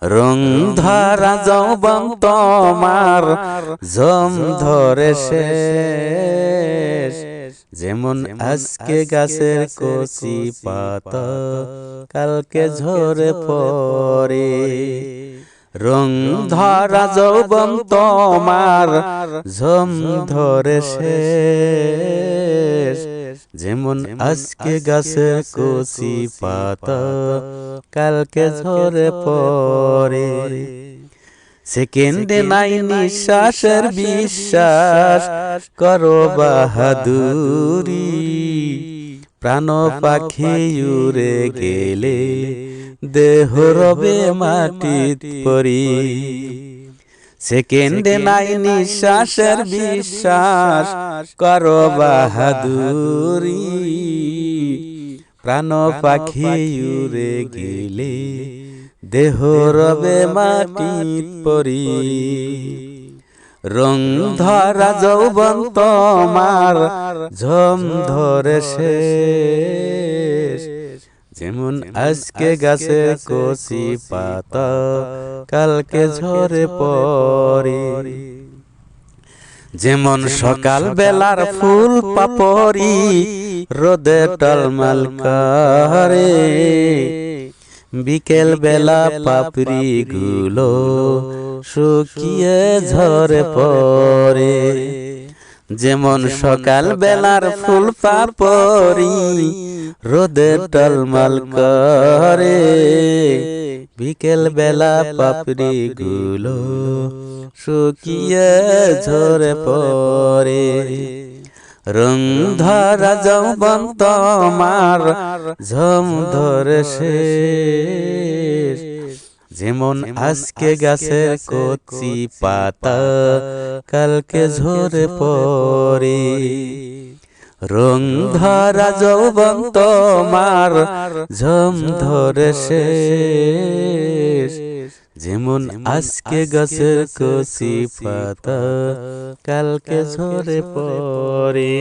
রং ধরা যৌবন তোমার ঝম ধরে শেষ, যেমন আজকে গাছের কচি পাতা কালকে ঝরে পড়ে। রং ধরা যৌবন তোমার ঝম ধরে শেষ, যেমন আজকে গাছের কচি পাতা কালকে ঝরে পড়ে। সেকেন্ডে নাই নিঃশ্বাসের বিশ্বাস করো বাহাদুরি, প্রাণ পাখি উড়ে গেলে দেহ রবে মাটিত পরি। সেকেন্ডে নাই নিঃশ্বাসের বিশ্বাস করো বাহাদুরি, প্রাণ পাখি উড়ে গেলে দেহ রবে মাটিত পরি। রং ধরা যৌবন তোমার ঝম ধরে শেষ, যেমন আজকে গাছের কচি পাতা কালকে ঝরে পড়ে। যেমন সকাল বেলার ফুল পাপড়ি রোদে টলমল করে, বিকেল বেলা পাপড়ি গুলো শুকিয়ে ঝরে পড়ে। যেমন সকাল বেলার ফুল পাপড়ি রোদে টলমল করে, বিকেল বেলা পাপড়ি গুলো শুকিয়ে ঝরে পড়ে। রং ধরা যৌবন তোমার ঝম ধরে শেষ, যেমন আজকে গাছের কচি পাতা কালকে ঝরে পড়ে। রং ধরা যৌবন তোমার ঝম ধরে শেষ, যেমন আজকে গাছের কচি পাতা কালকে ঝরে পড়ে।